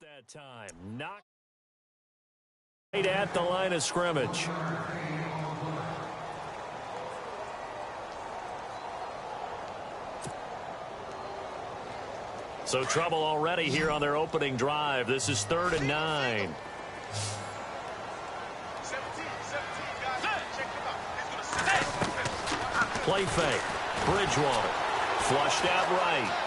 that time. Knocked right at the line of scrimmage. So trouble already here on their opening drive. This is 3rd and 9. Play fake. Bridgewater. Flushed out right.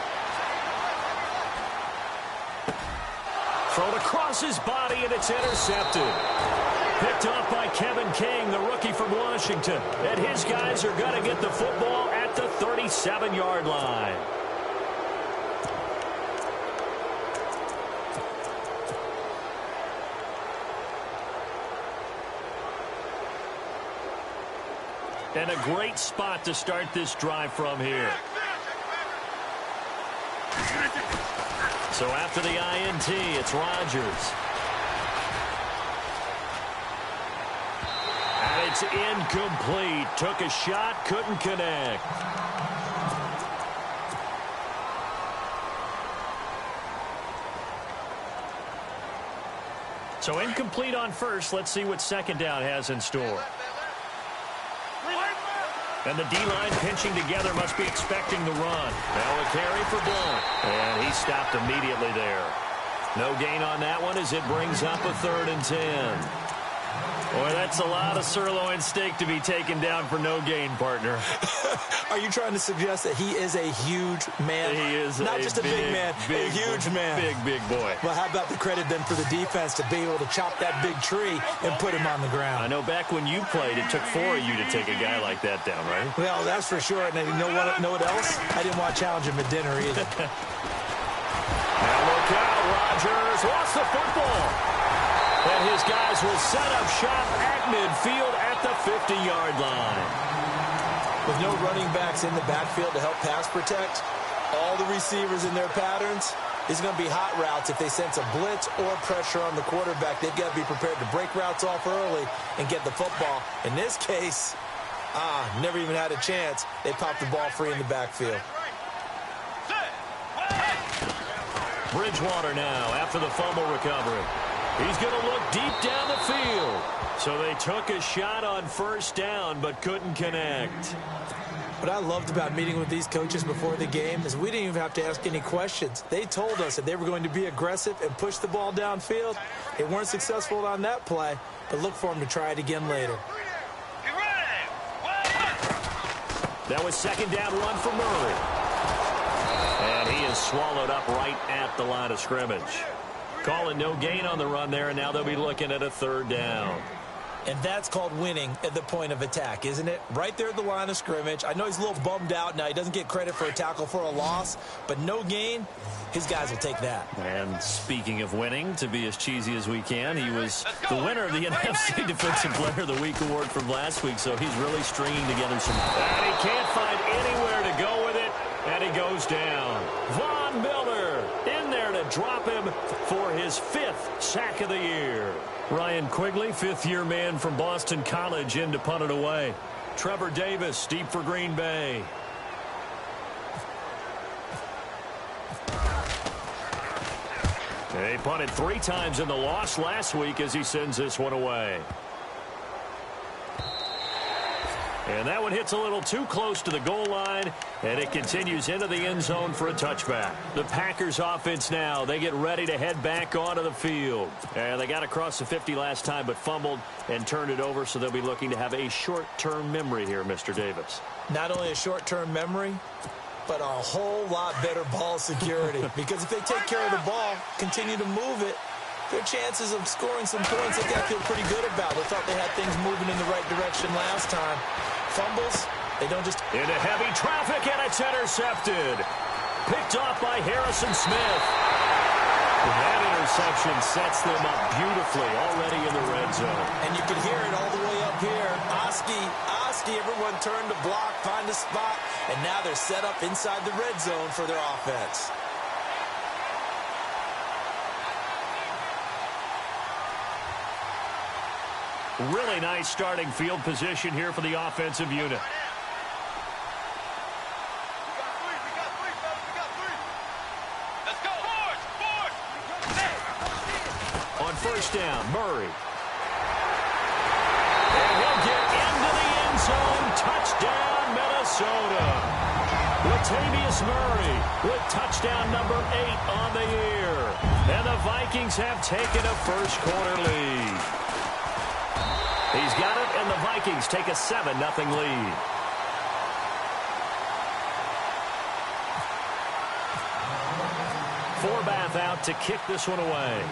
Thrown across his body, and it's intercepted. Picked off by Kevin King, the rookie from Washington. And his guys are going to get the football at the 37-yard line. And a great spot to start this drive from here. So after the INT, it's Rodgers. And it's incomplete. Took a shot, couldn't connect. So incomplete on first. Let's see what second down has in store. And the D-line pinching together, must be expecting the run. Now a carry for Blount. And he stopped immediately there. No gain on that one as it brings up a 3rd and 10. Boy, that's a lot of sirloin steak to be taken down for no gain, partner. Are you trying to suggest that he is a huge man? He is not just a big man, a huge man. Big boy. Well, how about the credit then for the defense to be able to chop that big tree and put him on the ground? I know back when you played, it took 4 of you to take a guy like that down, right? Well, that's for sure. And you know what else? I didn't want to challenge him at dinner either. Now look out, Rodgers lost the football. And his guys will set up shop at midfield at the 50-yard line. With no running backs in the backfield to help pass protect, all the receivers in their patterns, it's going to be hot routes. If they sense a blitz or pressure on the quarterback, they've got to be prepared to break routes off early and get the football. In this case, never even had a chance. They popped the ball free in the backfield. Bridgewater now after the fumble recovery. He's going to look deep down the field. So they took a shot on first down but couldn't connect. What I loved about meeting with these coaches before the game is we didn't even have to ask any questions. They told us that they were going to be aggressive and push the ball downfield. They weren't successful on that play, but look for them to try it again later. That was second down run for Murray. And he is swallowed up right at the line of scrimmage. Calling no gain on the run there, and now they'll be looking at a 3rd down. And that's called winning at the point of attack, isn't it? Right there at the line of scrimmage. I know he's a little bummed out now. He doesn't get credit for a tackle for a loss, but no gain, his guys will take that. And speaking of winning, to be as cheesy as we can, he was the winner of the NFC Defensive Player of the Week award from last week, so he's really stringing together some... And he can't find anywhere to go with it, and he goes down. Von Miller in there to drop him for his 5th sack of the year. Ryan Quigley, 5th-year man from Boston College, in to punt it away. Trevor Davis, deep for Green Bay. They punted 3 times in the loss last week as he sends this one away. And that one hits a little too close to the goal line, and it continues into the end zone for a touchback. The Packers offense now, they get ready to head back onto the field. And they got across the 50 last time, but fumbled and turned it over, so they'll be looking to have a short-term memory here, Mr. Davis. Not only a short-term memory, but a whole lot better ball security. Because if they take care of the ball, continue to move it, their chances of scoring some points, they got to feel pretty good about. They thought they had things moving in the right direction last time. Fumbles, they don't just... Into heavy traffic, and it's intercepted. Picked off by Harrison Smith. That interception sets them up beautifully already in the red zone. And you can hear it all the way up here. Oski, everyone turned to block, find a spot, and now they're set up inside the red zone for their offense. Really nice starting field position here for the offensive unit. first down. Murray. And he'll get into the end zone. Touchdown, Minnesota. Latavius Murray with touchdown number 8 on the year. And the Vikings have taken a first-quarter lead. He's got it, and the Vikings take a 7-0 lead. Forbath out to kick this one away.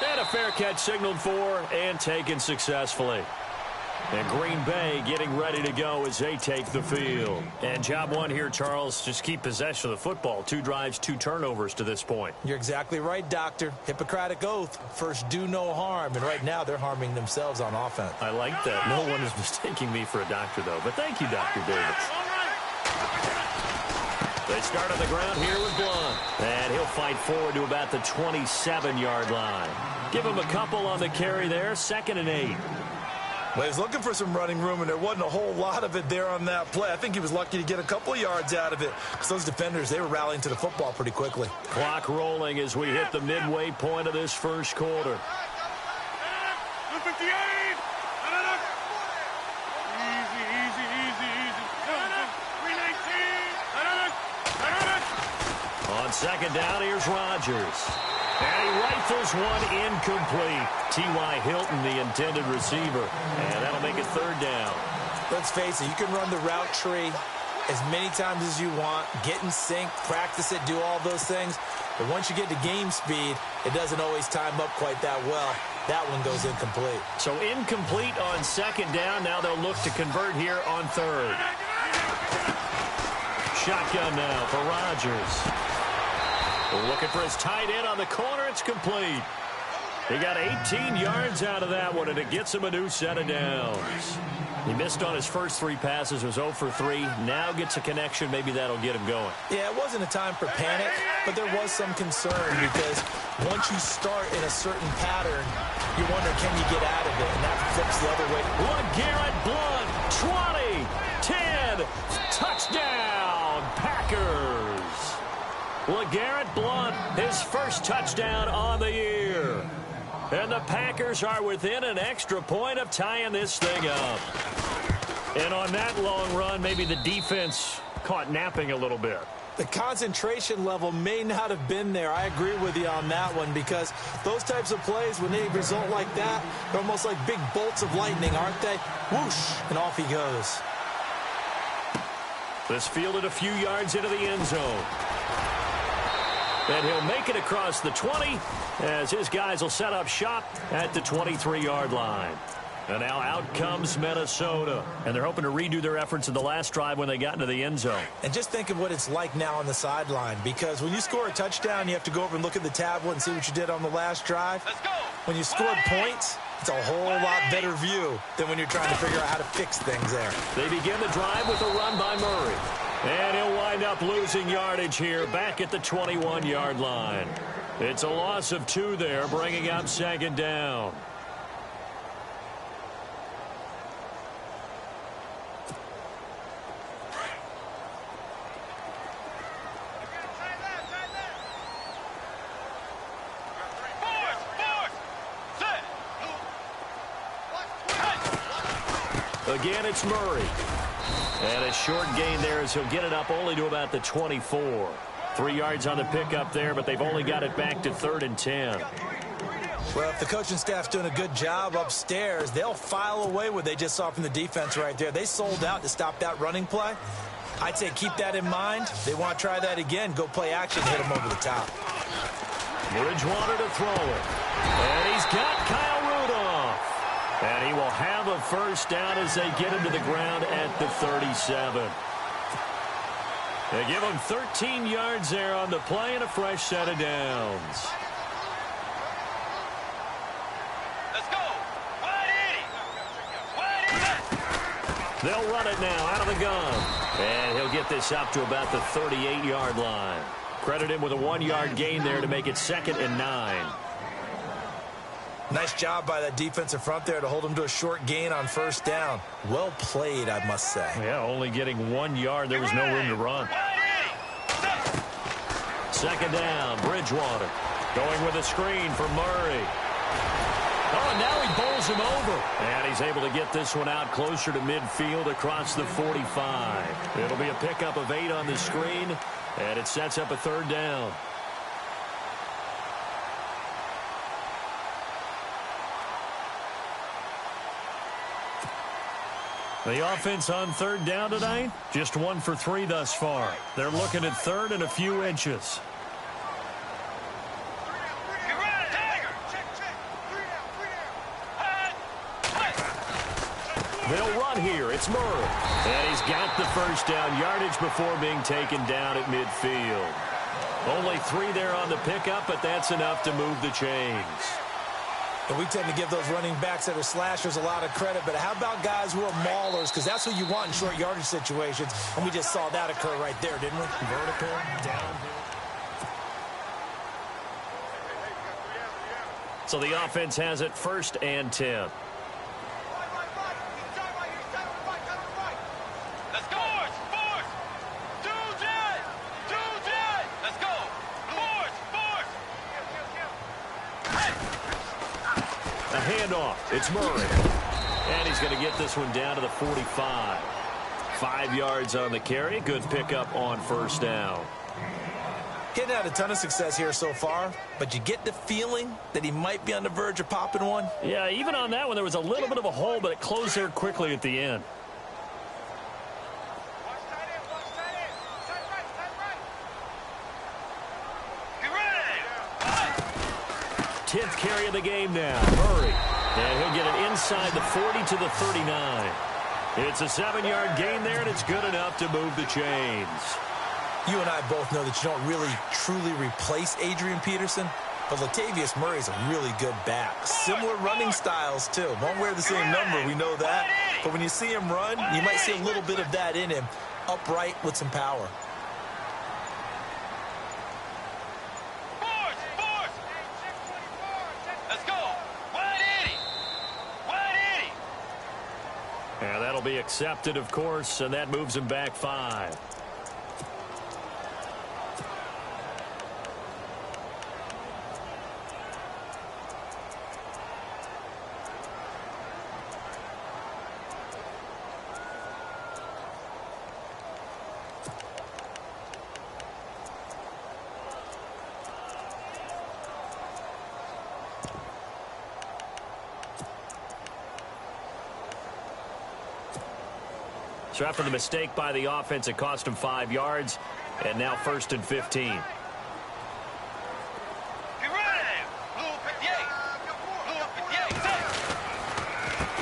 And a fair catch signaled for and taken successfully. And Green Bay getting ready to go as they take the field. And job one here, Charles, just keep possession of the football. 2 drives, 2 turnovers to this point. You're exactly right, Doctor. Hippocratic oath. First, do no harm. And right now, they're harming themselves on offense. I like that. No one is mistaking me for a doctor, though. But thank you, Dr. Davis. They start on the ground here with Blunt. And he'll fight forward to about the 27-yard line. Give him a couple on the carry there. 2nd and 8. Well, he was looking for some running room, and there wasn't a whole lot of it there on that play. I think he was lucky to get a couple of yards out of it because those defenders, they were rallying to the football pretty quickly. Clock rolling as we hit the midway point of this first quarter. 258. Easy. 319. On 2nd down, here's Rodgers. And he rifles one incomplete. T.Y. Hilton, the intended receiver. And that'll make it 3rd down. Let's face it, you can run the route tree as many times as you want, get in sync, practice it, do all those things. But once you get to game speed, it doesn't always time up quite that well. That one goes incomplete. So incomplete on 2nd down. Now they'll look to convert here on 3rd. Shotgun now for Rodgers. Looking for his tight end on the corner. It's complete. He got 18 yards out of that one, and it gets him a new set of downs. He missed on his first 3 passes, was 0 for 3. Now gets a connection. Maybe that'll get him going. Yeah, it wasn't a time for panic, but there was some concern because once you start in a certain pattern, you wonder, can you get out of it? And that flips the other way. LeGarrette Blount, 20, 10, touchdown, Packers. LeGarrette Blount, his first touchdown on the year. And the Packers are within an extra point of tying this thing up. And on that long run, maybe the defense caught napping a little bit. The concentration level may not have been there. I agree with you on that one because those types of plays, when they result like that, they're almost like big bolts of lightning, aren't they? Whoosh, and off he goes. This fielded a few yards into the end zone. And he'll make it across the 20 as his guys will set up shop at the 23-yard line. And now out comes Minnesota. And they're hoping to redo their efforts in the last drive when they got into the end zone. And just think of what it's like now on the sideline, because when you score a touchdown, you have to go over and look at the tablet and see what you did on the last drive. Let's go. When you scored points, it's a whole lot better view than when you're trying to figure out how to fix things there. They begin the drive with a run by Murray. And he'll wind up losing yardage here back at the 21-yard line. It's a loss of 2 there, bringing up 2nd down. Again, it's Murray. And a short gain there as he'll get it up only to about the 24. 3 yards on the pickup there, but they've only got it back to 3rd and 10. Well, if the coaching staff's doing a good job upstairs, they'll file away what they just saw from the defense right there. They sold out to stop that running play. I'd say keep that in mind. They want to try that again. Go play action, hit them over the top. Bridgewater to throw it. And he's got Kyle Rudolph. And he will have a first down as they get him to the ground at the 37. They give him 13 yards there on the play and a fresh set of downs. Let's go. They'll run it now out of the gun. And he'll get this up to about the 38-yard line. Credit him with a 1-yard gain there to make it 2nd and 9. Nice job by that defensive front there to hold him to a short gain on first down. Well played, I must say. Yeah, only getting 1 yard. There was no room to run. Second down, Bridgewater. Going with a screen for Murray. Oh, and now he bowls him over. And he's able to get this one out closer to midfield across the 45. It'll be a pickup of 8 on the screen, and it sets up a third down. The offense on third down tonight, just 1 for 3 thus far. They're looking at third and a few inches. They'll run here. It's Murray. And he's got the first down yardage before being taken down at midfield. Only 3 there on the pickup, but that's enough to move the chains. And we tend to give those running backs that are slashers a lot of credit, but how about guys who are maulers? Because that's what you want in short yardage situations, and we just saw that occur right there, didn't we? Vertical, downhill. So the offense has it 1st and 10. Handoff. It's Murray. And he's going to get this one down to the 45. 5 yards on the carry. Good pickup on first down. Getting had a ton of success here so far, but you get the feeling that he might be on the verge of popping one. Yeah, even on that one, there was a little bit of a hole, but it closed there quickly at the end. 10th carry of the game now. Murray. And he'll get it inside the 40 to the 39. It's a 7-yard gain there, and it's good enough to move the chains. You and I both know that you don't really, truly replace Adrian Peterson, but Latavius Murray's a really good back. Similar running styles, too. Won't wear the same number, we know that. But when you see him run, you might see a little bit of that in him. Upright with some power. And that'll be accepted, of course, and that moves him back 5. So after the mistake by the offense, it cost him 5 yards, and now 1st and 15.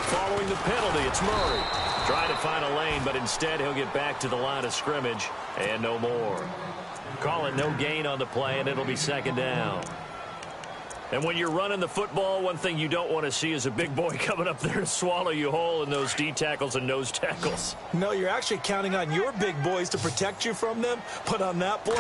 Following the penalty, it's Murray. Trying to find a lane, but instead he'll get back to the line of scrimmage, and no more. Call it no gain on the play, and it'll be 2nd down. And when you're running the football, one thing you don't want to see is a big boy coming up there to swallow you whole in those D tackles and nose tackles. No, you're actually counting on your big boys to protect you from them. But on that play,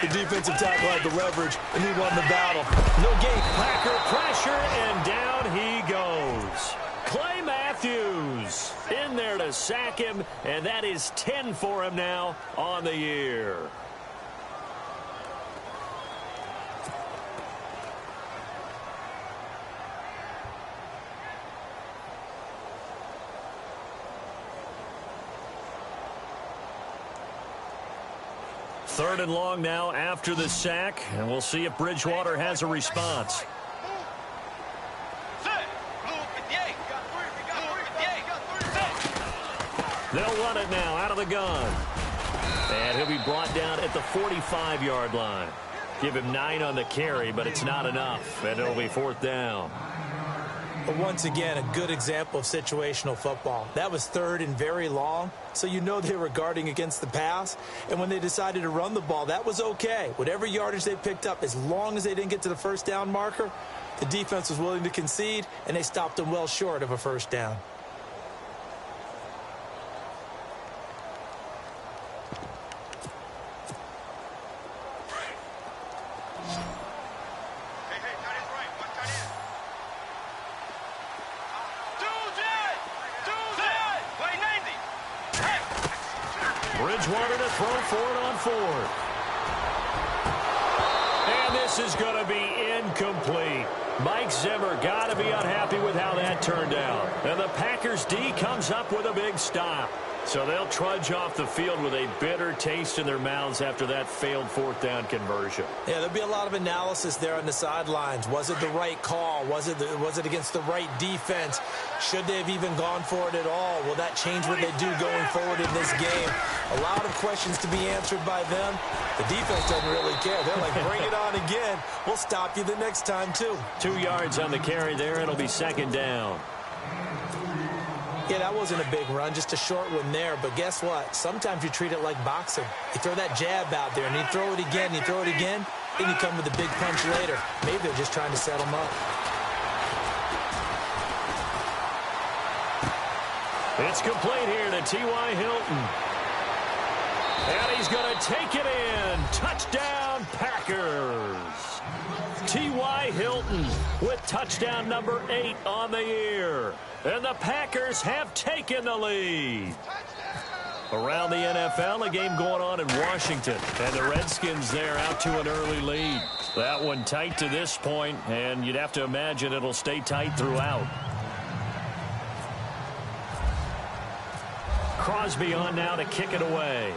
the defensive tackle had the leverage, and he won the battle. No gain. Packer pressure, and down he goes. Clay Matthews in there to sack him, and that is 10 for him now on the year. Third and long now after the sack, and we'll see if Bridgewater has a response. They'll run it now out of the gun. And he'll be brought down at the 45-yard line. Give him 9 on the carry, but it's not enough, and it'll be 4th down. But once again, a good example of situational football. That was 3rd and very long, so you know they were guarding against the pass. And when they decided to run the ball, that was okay. Whatever yardage they picked up, as long as they didn't get to the 1st down marker, the defense was willing to concede, and they stopped them well short of a 1st down. Bridgewater to throw for it on 4th. this is going to be incomplete. Mike Zimmer got to be unhappy with how that turned out. And the Packers D comes up with a big stop. So they'll trudge off the field with a bitter taste in their mouths after that failed fourth down conversion. Yeah, there'll be a lot of analysis there on the sidelines. Was it the right call? Was it against the right defense? Should they have even gone for it at all? Will that change what they do going forward in this game? A lot of questions to be answered by them. The defense doesn't really care. They're like, bring it on again. We'll stop you the next time, too. 2 yards on the carry there. It'll be second down. Yeah, that wasn't a big run, just a short one there. But guess what? Sometimes you treat it like boxing. You throw that jab out there, and you throw it again, you throw it again, then you come with a big punch later. Maybe they're just trying to set them up. It's complete here to T.Y. Hilton. And he's going to take it in. Touchdown, Packers. T.Y. Hilton with touchdown number 8 on the year. And the Packers have taken the lead. Around the NFL, a game going on in Washington. And the Redskins there out to an early lead. That one tight to this point, and you'd have to imagine it'll stay tight throughout. Crosby on now to kick it away.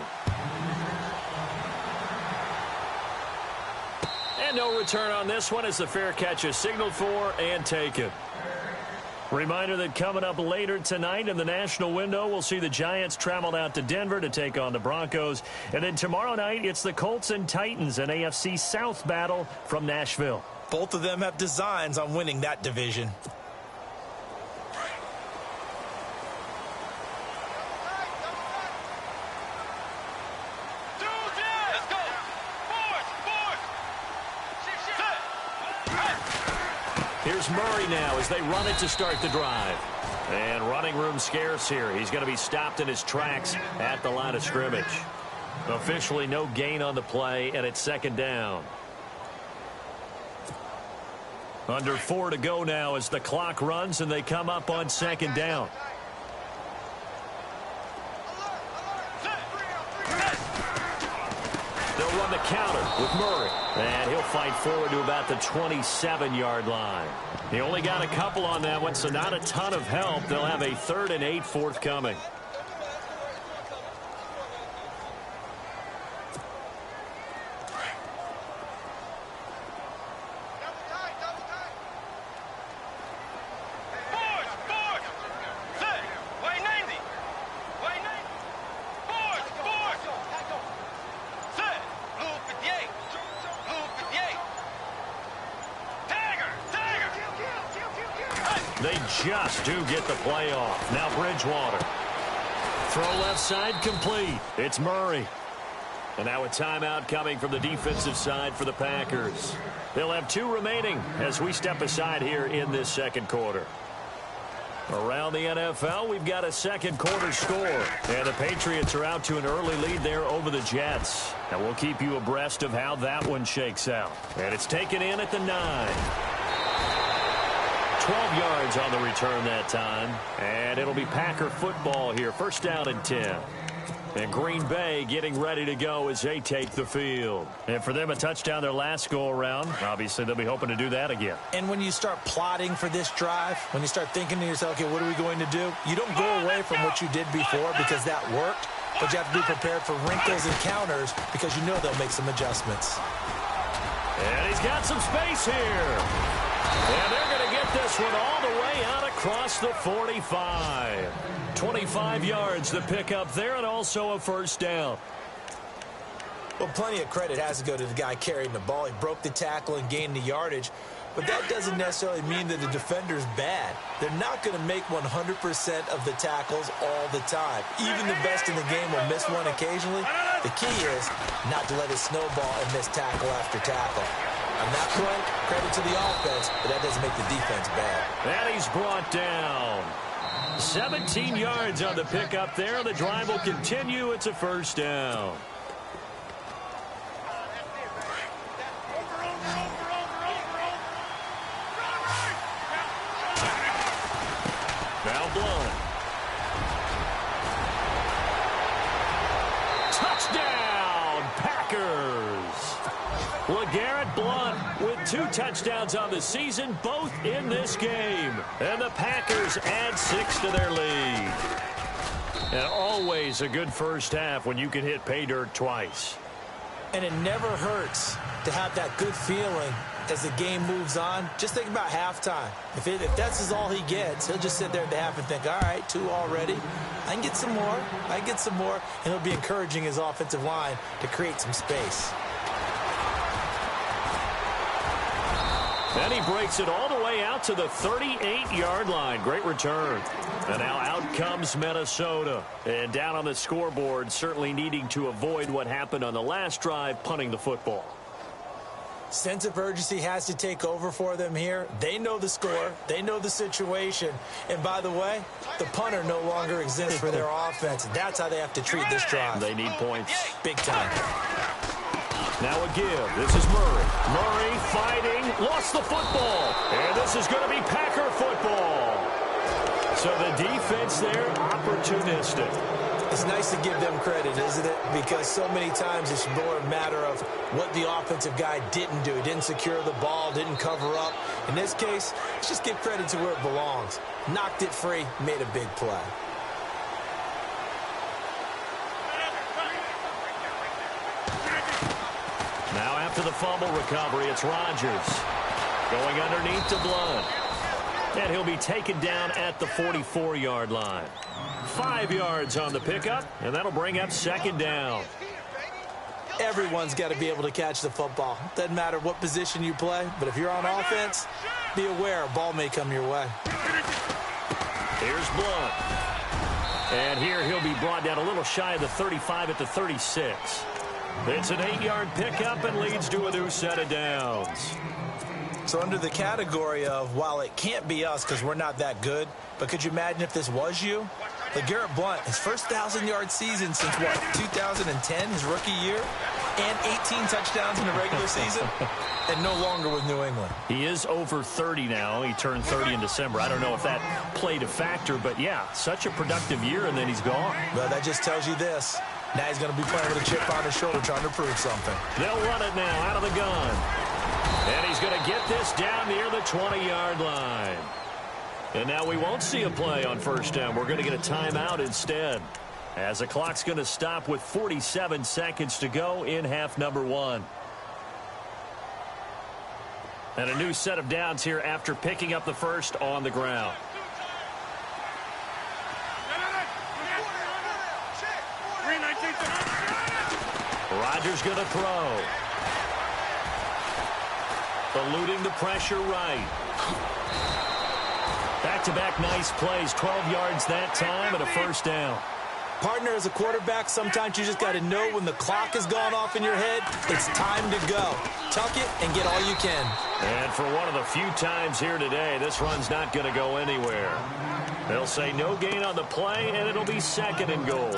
And no return on this one as the fair catch is signaled for and taken. Reminder that coming up later tonight in the national window, we'll see the Giants travel out to Denver to take on the Broncos. And then tomorrow night, it's the Colts and Titans, an AFC South battle from Nashville. Both of them have designs on winning that division. Here's Murray now as they run it to start the drive. And running room scarce here. He's going to be stopped in his tracks at the line of scrimmage. Officially no gain on the play, and it's second down. Under 4 to go now as the clock runs and they come up on second down. They'll run the counter with Murray. And he'll fight forward to about the 27-yard line. He only got a couple on that one, so not a ton of help. They'll have a 3rd and 8 forthcoming. They just do get the play off. Now Bridgewater. Throw left side complete. It's Murray. And now a timeout coming from the defensive side for the Packers. They'll have 2 remaining as we step aside here in this second quarter. Around the NFL, we've got a second quarter score. And the Patriots are out to an early lead there over the Jets. And we'll keep you abreast of how that one shakes out. And it's taken in at the 9. 12 yards on the return that time. And it'll be Packer football here. First down and 10. And Green Bay getting ready to go as they take the field. And for them, a touchdown their last go-around. Obviously, they'll be hoping to do that again. And when you start plotting for this drive, when you start thinking to yourself, okay, what are we going to do? You don't go away from what you did before because that worked. But you have to be prepared for wrinkles and counters because you know they'll make some adjustments. And he's got some space here. And they're going to get this one all the way out across the 45. 25 yards the pickup there, and also a first down. Well, plenty of credit has to go to the guy carrying the ball. He broke the tackle and gained the yardage. But that doesn't necessarily mean that the defender's bad. They're not going to make 100% of the tackles all the time. Even the best in the game will miss one occasionally. The key is not to let it snowball and miss tackle after tackle. On that point, credit to the offense, but that doesn't make the defense bad. And he's brought down. 17 yards on the pickup there. The drive will continue. It's a first down. Now blown. Touchdown, Packers. Garrett Blount with 2 touchdowns on the season, both in this game. And the Packers add 6 to their lead. And always a good first half when you can hit pay dirt twice. And it never hurts to have that good feeling as the game moves on. Just think about halftime. If that's all he gets, he'll just sit there at the half and think, all right, 2 already. I can get some more. I can get some more. And he'll be encouraging his offensive line to create some space. And he breaks it all the way out to the 38-yard line. Great return. And now out comes Minnesota. And down on the scoreboard, certainly needing to avoid what happened on the last drive, punting the football. Sense of urgency has to take over for them here. They know the score. They know the situation. And by the way, the punter no longer exists for their offense. That's how they have to treat this drive. They need points. Big time. Now a give. This is Murray. Murray fighting. Lost the football. And this is going to be Packer football. So the defense there, opportunistic. It's nice to give them credit, isn't it? Because so many times it's more a matter of what the offensive guy didn't do. He didn't secure the ball, didn't cover up. In this case, let's just give credit to where it belongs. Knocked it free, made a big play. Now after the fumble recovery, it's Rodgers. Going underneath to Blount. And he'll be taken down at the 44-yard line. 5 yards on the pickup, and that'll bring up second down. Everyone's got to be able to catch the football. Doesn't matter what position you play, but if you're on offense, be aware a ball may come your way. Here's Blount. And here he'll be brought down a little shy of the 35 at the 36. It's an 8-yard pickup and leads to a new set of downs. So under the category of, while it can't be us because we're not that good, but could you imagine if this was you? Like Garrett Blount, his first 1,000-yard season since, what, 2010, his rookie year? And 18 touchdowns in the regular season? And no longer with New England. He is over 30 now. He turned 30 in December. I don't know if that played a factor, but yeah, such a productive year, and then he's gone. Well, that just tells you this. Now he's going to be playing with a chip on his shoulder trying to prove something. They'll run it now out of the gun. And he's going to get this down near the 20-yard line. And now we won't see a play on first down. We're going to get a timeout instead, as the clock's going to stop with 47 seconds to go in half number 1. And a new set of downs here after picking up the first on the ground. Rodgers going to throw. Eluding the pressure right. Back-to-back nice plays. 12 yards that time and a first down. Partner, as a quarterback, sometimes you just got to know when the clock has gone off in your head, it's time to go. Tuck it and get all you can. And for one of the few times here today, this run's not going to go anywhere. They'll say no gain on the play, and it'll be second and goal.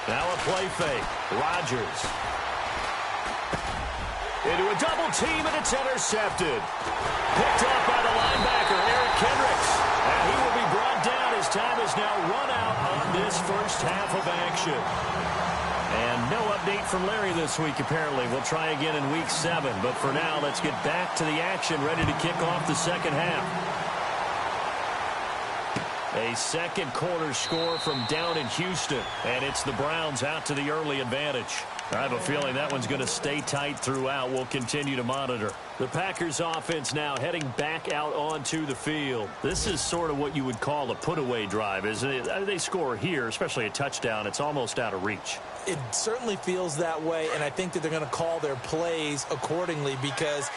Now a play fake. Rodgers. Into a double team, and it's intercepted. Picked up by the linebacker, Eric Kendricks. And he will be brought down. His time is now run out on this first half of action. And no update from Larry this week, apparently. We'll try again in week 7. But for now, let's get back to the action, ready to kick off the second half. A second quarter score from down in Houston, and it's the Browns out to the early advantage. I have a feeling that one's going to stay tight throughout. We'll continue to monitor. The Packers offense now heading back out onto the field. This is sort of what you would call a put-away drive, isn't it? They score here, especially a touchdown. It's almost out of reach. It certainly feels that way, and I think that they're going to call their plays accordingly, because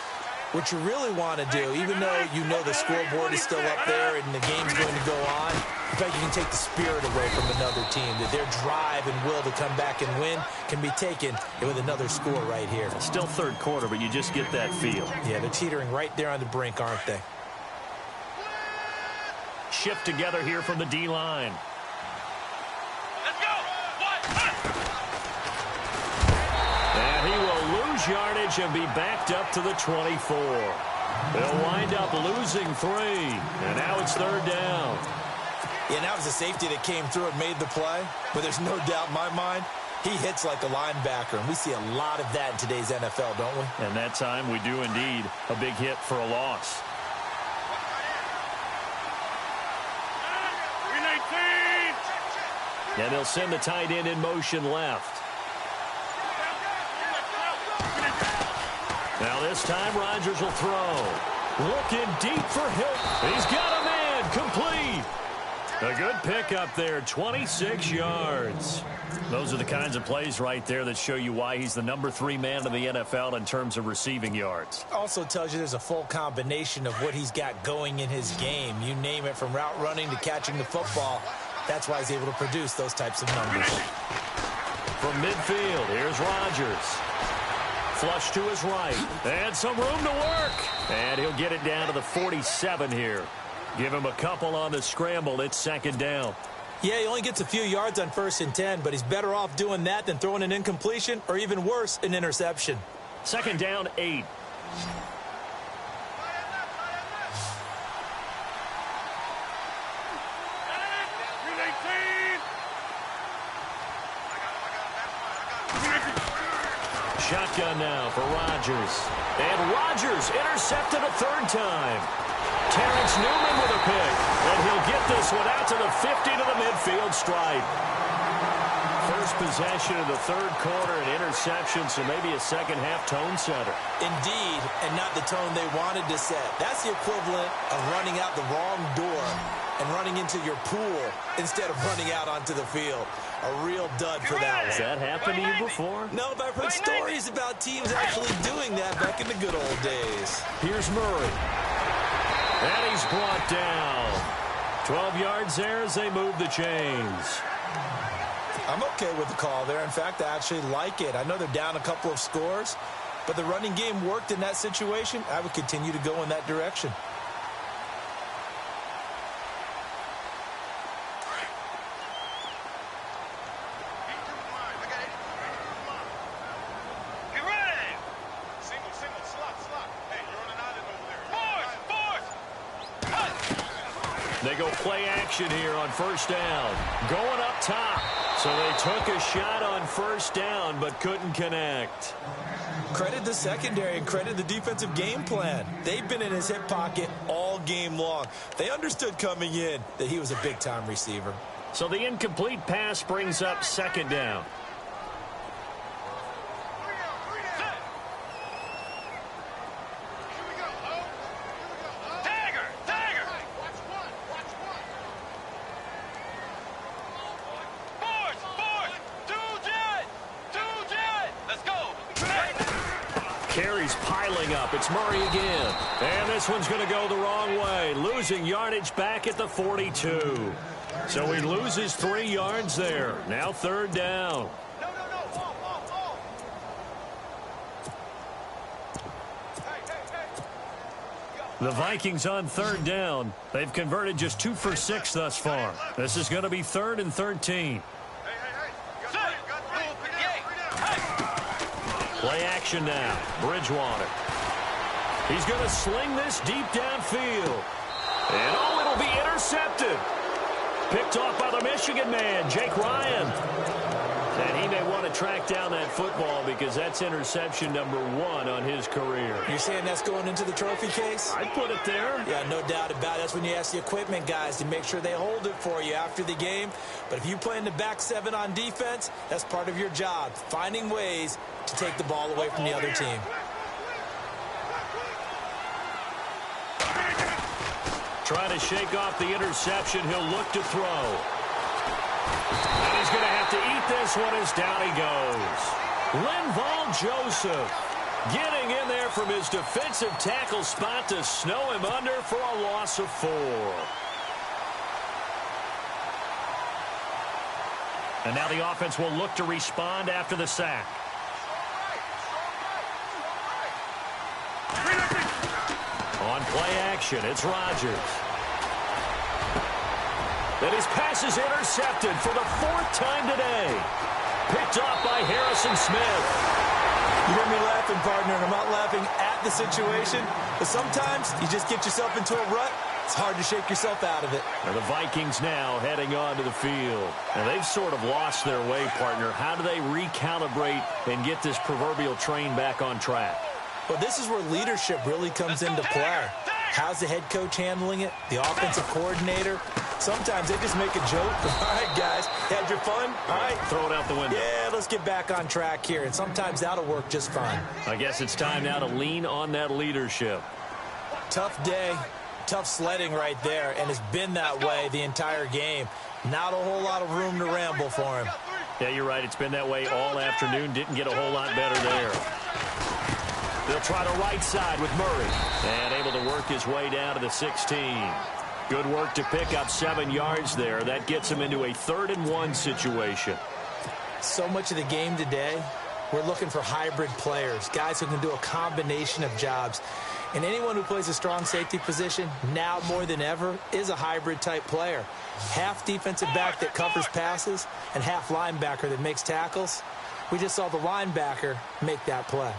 what you really want to do, even though you know the scoreboard is still up there and the game's going to go on, in fact, you can take the spirit away from another team. That their drive and will to come back and win can be taken with another score right here. Still third quarter, but you just get that feel. Yeah, they're teetering right there on the brink, aren't they? Shift together here from the D-line. Let's go. And he will lose yardage and be backed up to the 24. They'll wind up losing 3, and now it's 3rd down. Yeah, and that was a safety that came through and made the play, but there's no doubt in my mind he hits like a linebacker, and we see a lot of that in today's NFL, don't we? And that time we do indeed. A big hit for a loss. And they'll send the tight end in motion left. Now this time Rodgers will throw. Looking deep for Hill. He's got a man. Complete. A good pickup there. 26 yards. Those are the kinds of plays right there that show you why he's the number 3 man in the NFL in terms of receiving yards. Also tells you there's a full combination of what he's got going in his game. You name it, from route running to catching the football. That's why he's able to produce those types of numbers. From midfield, here's Rodgers. Flush to his right. And some room to work. And he'll get it down to the 47 here. Give him a couple on the scramble. It's 2nd down. Yeah, he only gets a few yards on 1st and 10, but he's better off doing that than throwing an incompletion or, even worse, an interception. 2nd down, 8. Shotgun now for Rodgers. And Rodgers intercepted a 3rd time. Terrence Newman with a pick. And he'll get this one out to the 50 to the midfield stripe. First possession of the 3rd quarter, an interception, so maybe a second-half tone setter. Indeed, and not the tone they wanted to set. That's the equivalent of running out the wrong door and running into your pool instead of running out onto the field. A real dud for that one. Has that happened to you before? No, but I've heard stories about teams actually doing that back in the good old days. Here's Murray. And he's brought down. 12 yards there as they move the chains. I'm okay with the call there. In fact, I actually like it. I know they're down a couple of scores, but the running game worked in that situation. I would continue to go in that direction. They go play action here on 1st down. Going up top. So they took a shot on 1st down but couldn't connect. Credit the secondary and credit the defensive game plan. They've been in his hip pocket all game long. They understood coming in that he was a big-time receiver. So the incomplete pass brings up 2nd down. Carries piling up. It's Murray again. And this one's going to go the wrong way. Losing yardage back at the 42. So he loses 3 yards there. Now 3rd down. The Vikings on 3rd down. They've converted just 2 for 6 thus far. This is going to be 3rd and 13. Play action now. Bridgewater. He's going to sling this deep downfield. And it'll be intercepted. Picked off by the Michigan man, Jake Ryan. And he may want to track down that football because that's interception number 1 on his career. You're saying that's going into the trophy case? I'd put it there. Yeah, no doubt about it. That's when you ask the equipment guys to make sure they hold it for you after the game. But if you play in the back 7 on defense, that's part of your job, finding ways to take the ball away from the other team. Trying to shake off the interception. He'll look to throw. And he's going to have to eat this one as down he goes. Linval Joseph getting in there from his defensive tackle spot to snow him under for a loss of 4. And now the offense will look to respond after the sack. On play action, it's Rodgers. And his pass is intercepted for the 4th time today. Picked off by Harrison Smith. You hear me laugh laughing, partner, and I'm not laughing at the situation, but sometimes you just get yourself into a rut. It's hard to shake yourself out of it. And the Vikings now heading onto the field. And they've sort of lost their way, partner. How do they recalibrate and get this proverbial train back on track? Well, this is where leadership really comes into play. How's the head coach handling it? The offensive coordinator? Sometimes they just make a joke. All right, guys, had your fun? All right. Throw it out the window. Yeah, let's get back on track here. And sometimes that'll work just fine. I guess it's time now to lean on that leadership. Tough day, tough sledding right there, and it's been that way the entire game. Not a whole lot of room to ramble for him. Yeah, you're right. It's been that way all afternoon. Didn't get a whole lot better there. They'll try to right side with Murray. And able to work his way down to the 16. Good work to pick up 7 yards there. That gets him into a 3rd and 1 situation. So much of the game today, we're looking for hybrid players, guys who can do a combination of jobs. And anyone who plays a strong safety position, now more than ever, is a hybrid-type player. Half defensive back that covers passes and half linebacker that makes tackles. We just saw the linebacker make that play.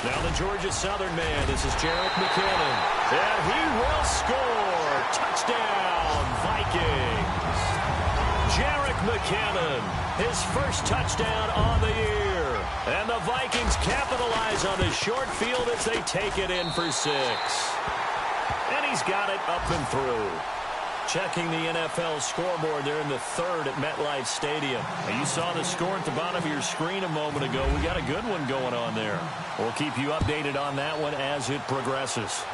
Now the Georgia Southern man, this is Jerick McKinnon. And he will score. Touchdown, Vikings. Jerick McKinnon, his first touchdown on the year. And the Vikings capitalize on this short field as they take it in for 6. And he's got it up and through. Checking the NFL scoreboard there in the 3rd at MetLife Stadium. Now you saw the score at the bottom of your screen a moment ago. We got a good one going on there. We'll keep you updated on that one as it progresses.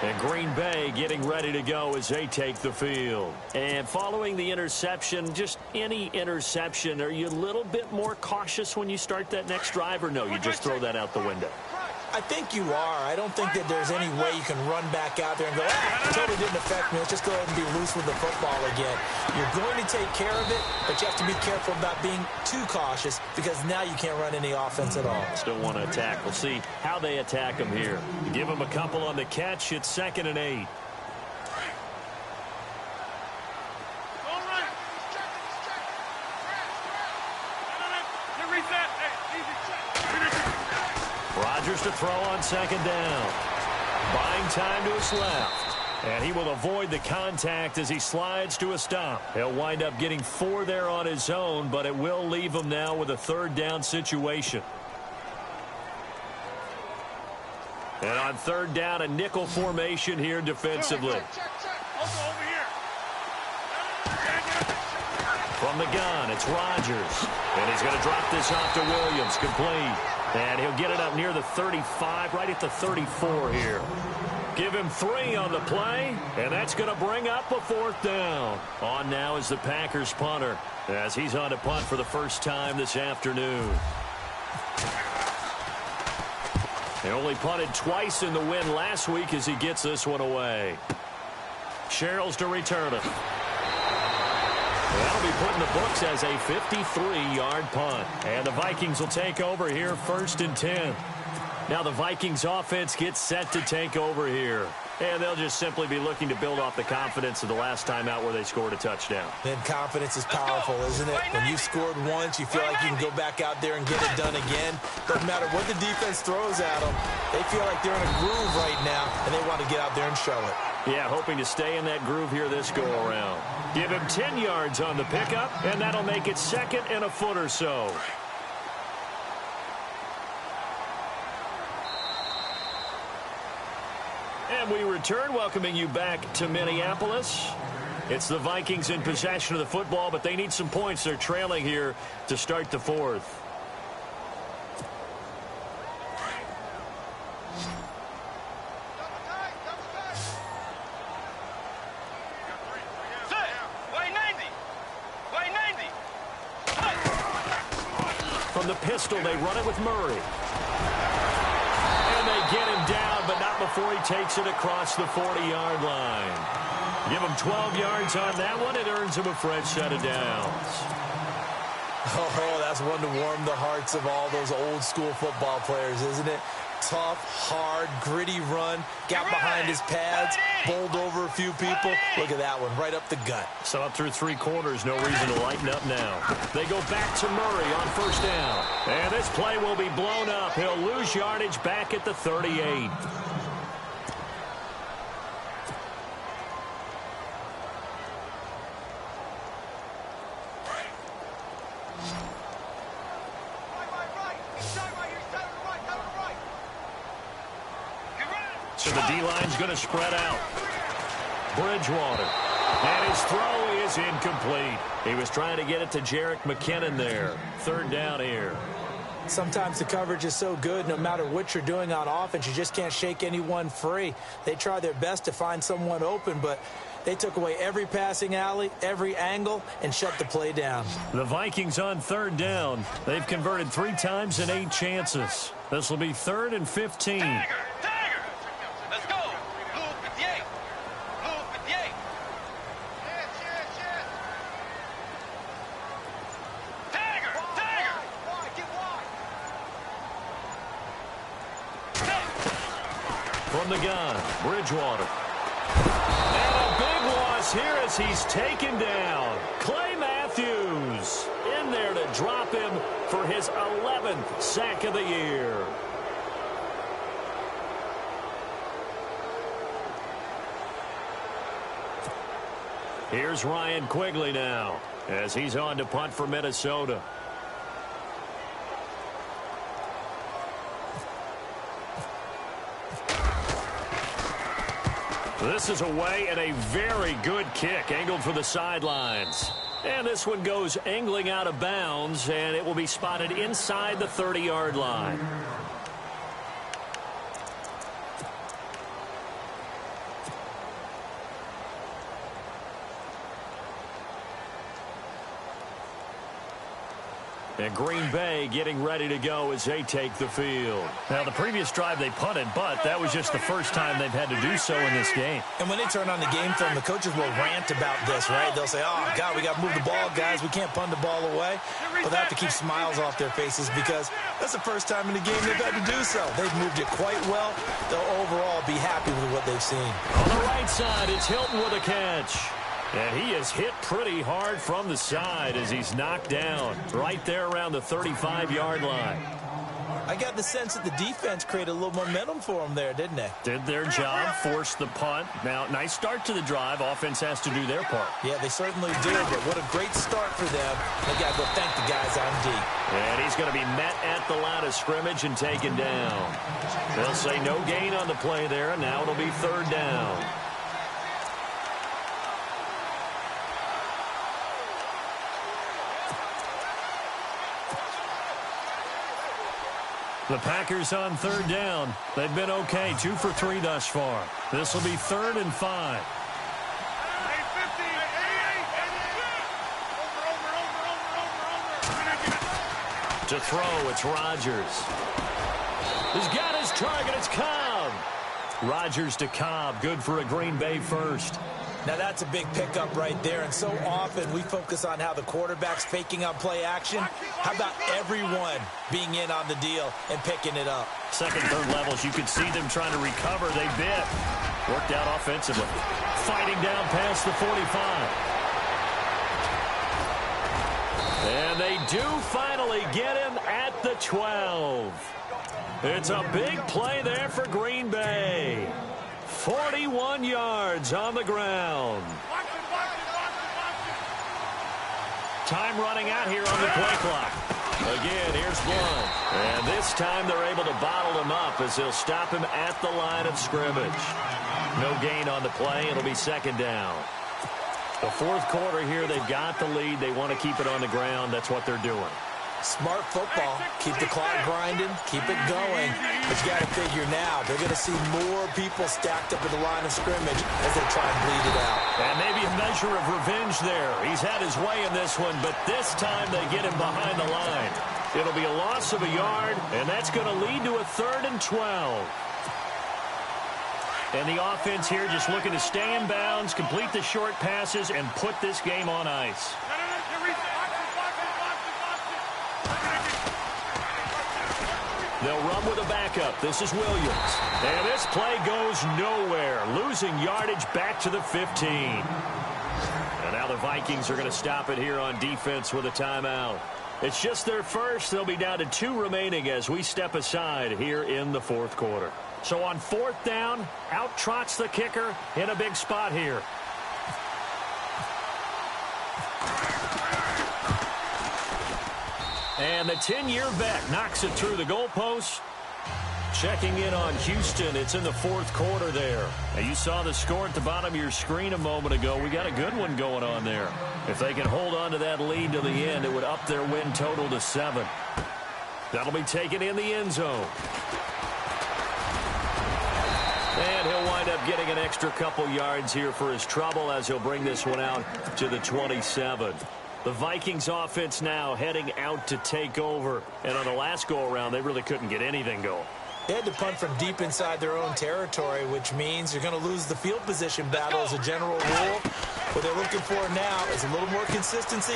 And Green Bay getting ready to go as they take the field. And following the interception, just any interception, are you a little bit more cautious when you start that next drive, or no, you just throw that out the window? I think you are. I don't think that there's any way you can run back out there and go, it totally didn't affect me. Let's just go ahead and be loose with the football again. You're going to take care of it, but you have to be careful about being too cautious because now you can't run any offense at all. Still want to attack. We'll see how they attack him here. Give him a couple on the catch. It's 2nd and 8. Rodgers to throw on 2nd down. Buying time to his left. And he will avoid the contact as he slides to a stop. He'll wind up getting 4 there on his own, but it will leave him now with a 3rd down situation. And on 3rd down, a nickel formation here defensively. From the gun, it's Rodgers. And he's going to drop this off to Williams, complete. And he'll get it up near the 35, right at the 34 here. Give him 3 on the play, and that's going to bring up a 4th down. On now is the Packers punter, as he's on to punt for the first time this afternoon. They only punted twice in the win last week as he gets this one away. Sherrills to return it. That'll be put in the books as a 53-yard punt. And the Vikings will take over here 1st and 10. Now the Vikings offense gets set to take over here. And they'll just simply be looking to build off the confidence of the last time out where they scored a touchdown. And confidence is powerful, isn't it? When you scored once, you feel like you can go back out there and get it done again. Doesn't matter what the defense throws at them. They feel like they're in a groove right now, and they want to get out there and show it. Yeah, hoping to stay in that groove here this go-around. Give him 10 yards on the pickup, and that'll make it 2nd and a foot or so. And we return, welcoming you back to Minneapolis. It's the Vikings in possession of the football, but they need some points. They're trailing here to start the 4th. From the pistol, they run it with Murray. And they get him down, but not before he takes it across the 40-yard line. Give him 12 yards on that one. It earns him a fresh set of downs. Oh, that's one to warm the hearts of all those old-school football players, isn't it? tough, hard, gritty run. Got behind his pads, bowled over a few people. Look at that one, right up the gut. So up through 3 quarters, no reason to lighten up now. They go back to Murray on first down. And this play will be blown up. He'll lose yardage back at the 38. So the D-line's going to spread out. Bridgewater. And his throw is incomplete. He was trying to get it to Jerick McKinnon there. 3rd down here. Sometimes the coverage is so good, no matter what you're doing on offense, you just can't shake anyone free. They try their best to find someone open, but they took away every passing alley, every angle, and shut the play down. The Vikings on 3rd down. They've converted 3 times in 8 chances. This will be 3rd and 15. Tiger! Let's go! Blue 58! Blue 58! Tiger! Get wide! From the gun, Bridgewater. And a big loss here as he's taken down. Clay Matthews in there to drop him for his 11th sack of the year. Here's Ryan Quigley now as he's on to punt for Minnesota. This is away and a very good kick angled for the sidelines. And this one goes angling out of bounds, and it will be spotted inside the 30-yard line. And Green Bay getting ready to go as they take the field. Now, the previous drive they punted, but that was just the first time they've had to do so in this game. And when they turn on the game film, the coaches will rant about this, right? They'll say, oh, God, we got to move the ball, guys. We can't punt the ball away. But they have to keep smiles off their faces because that's the first time in the game they've had to do so. They've moved it quite well. They'll overall be happy with what they've seen. On the right side, it's Hilton with a catch. And he is hit pretty hard from the side as he's knocked down right there around the 35-yard line. I got the sense that the defense created a little momentum for them there, didn't they? Did their job, forced the punt. Now, nice start to the drive. Offense has to do their part. Yeah, they certainly did, but what a great start for them. They got to go thank the guys on D. And he's going to be met at the line of scrimmage and taken down. They'll say no gain on the play there, and now it'll be 3rd down. The Packers on 3rd down. They've been okay, 2 for 3 thus far. This will be 3rd and 5. To throw, it's Rodgers. He's got his target, it's Cobb. Rodgers to Cobb, good for a Green Bay first. Now, that's a big pickup right there, and so often we focus on how the quarterback's faking on play action. How about everyone being in on the deal and picking it up? Second, third levels, you could see them trying to recover. They bit. Worked out offensively. Fighting down past the 45. And they do finally get him at the 12. It's a big play there for Green Bay. 41 yards on the ground. Time running out here on the play clock. Again, here's Blunt. And this time they're able to bottle him up as they'll stop him at the line of scrimmage. No gain on the play. It'll be 2nd down. The 4th quarter here, they've got the lead. They want to keep it on the ground. That's what they're doing. Smart football. Keep the clock grinding. Keep it going. But you got to figure now, they're going to see more people stacked up at the line of scrimmage as they try and bleed it out. And maybe a measure of revenge there. He's had his way in this one, but this time they get him behind the line. It'll be a loss of a yard, and that's going to lead to a 3rd and 12. And the offense here just looking to stay in bounds, complete the short passes, and put this game on ice. They'll run with a backup. This is Williams. And this play goes nowhere. Losing yardage back to the 15. And now the Vikings are going to stop it here on defense with a timeout. It's just their first. They'll be down to 2 remaining as we step aside here in the fourth quarter. So on 4th down, out trots the kicker in a big spot here. And the 10-year vet knocks it through the goalpost. Checking in on Houston. It's in the fourth quarter there. Now you saw the score at the bottom of your screen a moment ago. We got a good one going on there. If they can hold on to that lead to the end, it would up their win total to 7. That'll be taken in the end zone. And he'll wind up getting an extra couple yards here for his trouble as he'll bring this one out to the 27. The Vikings offense now heading out to take over. And on the last go-around, they really couldn't get anything going. They had to punt from deep inside their own territory, which means you're going to lose the field position battle as a general rule. What they're looking for now is a little more consistency,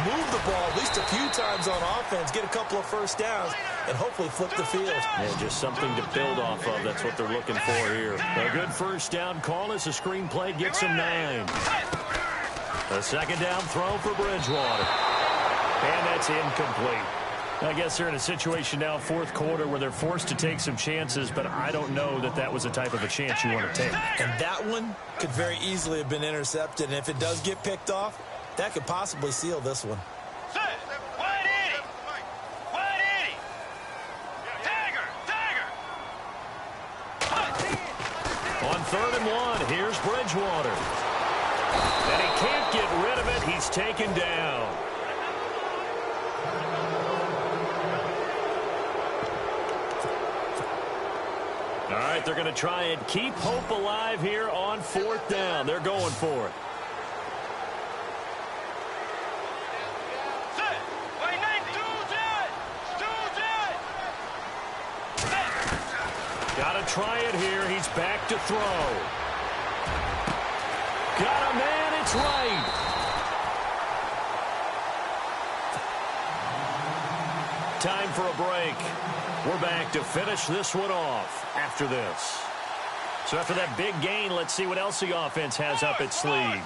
move the ball at least a few times on offense, get a couple of first downs, and hopefully flip the field. Yeah, just something to build off of. That's what they're looking for here. A good first down call as the screenplay gets him 9. A second down throw for Bridgewater. And that's incomplete. I guess they're in a situation now, fourth quarter, where they're forced to take some chances, but I don't know that that was the type of a chance you want to take. And that one could very easily have been intercepted, and if it does get picked off, that could possibly seal this one. On 3rd and 1, here's Bridgewater. And he can't get rid of it. He's taken down. All right, they're going to try and keep hope alive here on 4th down. They're going for it. Got to try it here. He's back to throw. Got a man. It's right. Time for a break. We're back to finish this one off after this. So after that big gain, let's see what else the offense has up its sleeve.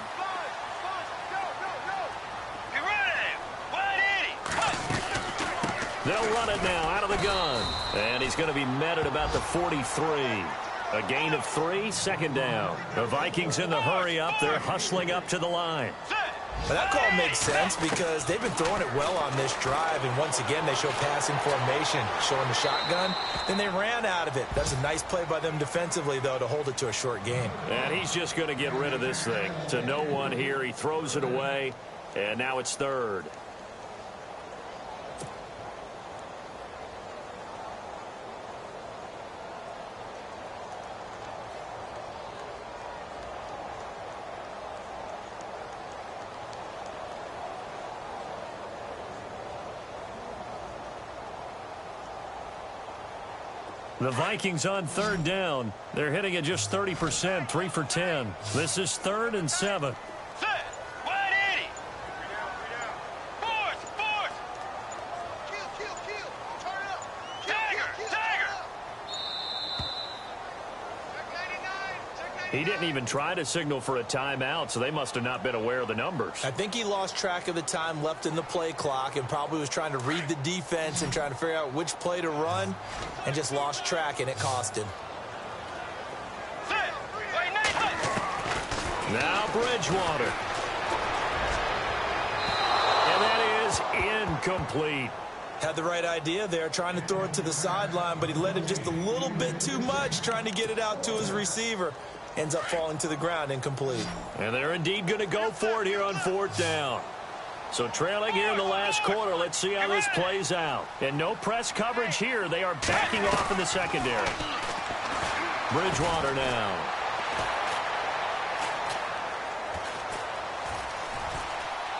They'll run it now out of the gun. And he's going to be met at about the 43. A gain of 3, 2nd down. The Vikings in the hurry up. They're hustling up to the line. But that call makes sense because they've been throwing it well on this drive, and once again they show passing formation, showing the shotgun. Then they ran out of it. That's a nice play by them defensively, though, to hold it to a short gain. And he's just going to get rid of this thing. To no one here. He throws it away, and now it's 3rd. The Vikings on 3rd down. They're hitting at just 30%, 3 for 10. This is 3rd and 7. He didn't even try to signal for a timeout, so they must have not been aware of the numbers. I think he lost track of the time left in the play clock and probably was trying to read the defense and trying to figure out which play to run and just lost track, and it cost him. Now Bridgewater. And that is incomplete. Had the right idea there, trying to throw it to the sideline, but he led him just a little bit too much, trying to get it out to his receiver. Ends up falling to the ground, incomplete. And they're indeed going to go for it here on 4th down. So trailing here in the last quarter, let's see how this plays out. And no press coverage here. They are backing off in the secondary. Bridgewater now.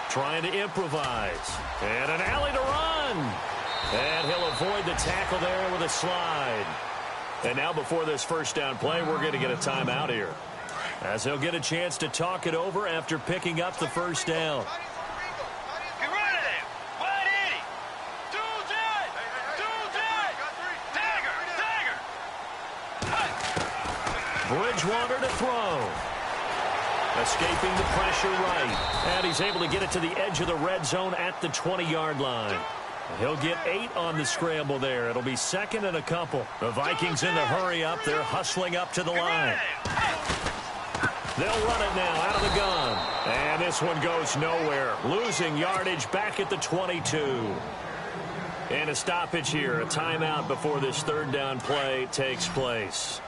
Trying to improvise. And an alley to run. And he'll avoid the tackle there with a slide. And now before this first down play, we're going to get a timeout here, as he'll get a chance to talk it over after picking up the first down. Bridgewater to throw. Escaping the pressure right. And he's able to get it to the edge of the red zone at the 20-yard line. He'll get 8 on the scramble there. It'll be second and a couple. The Vikings in the hurry up. They're hustling up to the line. They'll run it now out of the gun. And this one goes nowhere. Losing yardage back at the 22. And a stoppage here. A timeout before this third down play takes place.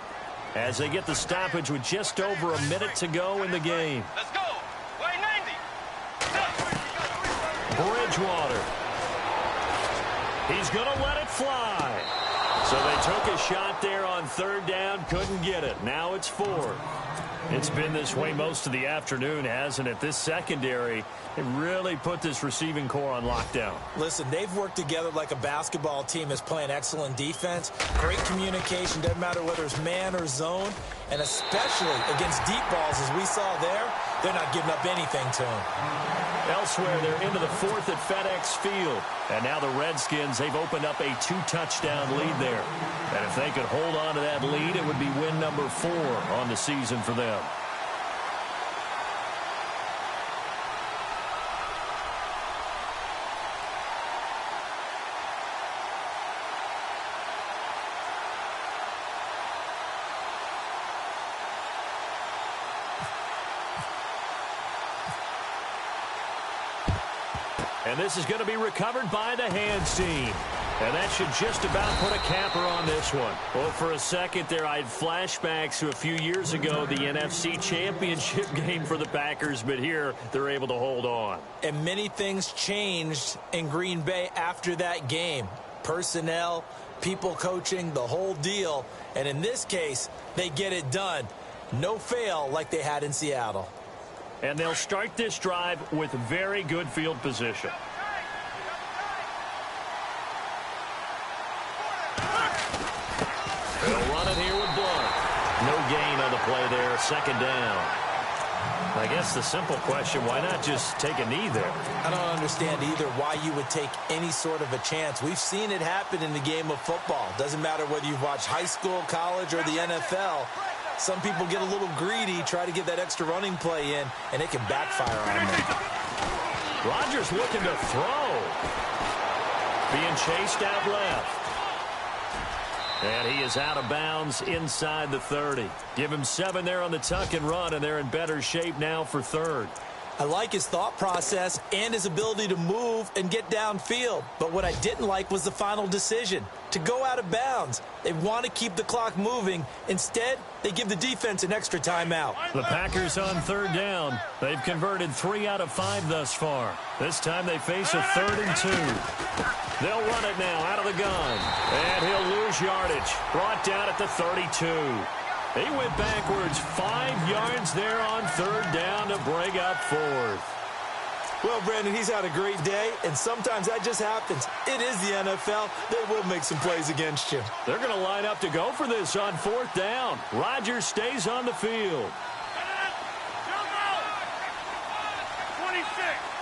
As they get the stoppage with just over a minute to go in the game. Let's go. Way 90. Bridgewater. He's going to let it fly. So they took a shot there on third down, couldn't get it. Now it's 4. It's been this way most of the afternoon, hasn't it? This secondary, it really put this receiving core on lockdown. Listen, they've worked together like a basketball team is playing excellent defense. Great communication, doesn't matter whether it's man or zone. And especially against deep balls, as we saw there, they're not giving up anything to them. Elsewhere, they're into the 4th at FedEx Field. And now the Redskins, they've opened up a 2-touchdown lead there. And if they could hold on to that lead, it would be win number 4 on the season for them. And this is going to be recovered by the hands team. And that should just about put a capper on this one. Well, for a second there, I had flashbacks to a few years ago, the NFC Championship game for the Packers. But here, they're able to hold on. And many things changed in Green Bay after that game. Personnel, people coaching, the whole deal. And in this case, they get it done. No fail like they had in Seattle. And they'll start this drive with very good field position. They'll run it here with Blunt. No gain on the play there, second down. I guess the simple question, why not just take a knee there? I don't understand either why you would take any sort of a chance. We've seen it happen in the game of football. Doesn't matter whether you've watched high school, college, or the NFL. Some people get a little greedy, try to get that extra running play in, and it can backfire on them. Rodgers looking to throw. Being chased out left. And he is out of bounds inside the 30. Give him 7 there on the tuck and run, and they're in better shape now for third. I like his thought process and his ability to move and get downfield. But what I didn't like was the final decision, to go out of bounds. They want to keep the clock moving. Instead, they give the defense an extra timeout. The Packers on third down. They've converted 3 out of 5 thus far. This time they face a 3rd and 2. They'll run it now out of the gun. And he'll lose yardage. Brought down at the 32. He went backwards 5 yards there on third down to bring up 4th. Well, Brandon, he's had a great day, and sometimes that just happens. It is the NFL. They will make some plays against you. They're going to line up to go for this on 4th down. Rodgers stays on the field. 26.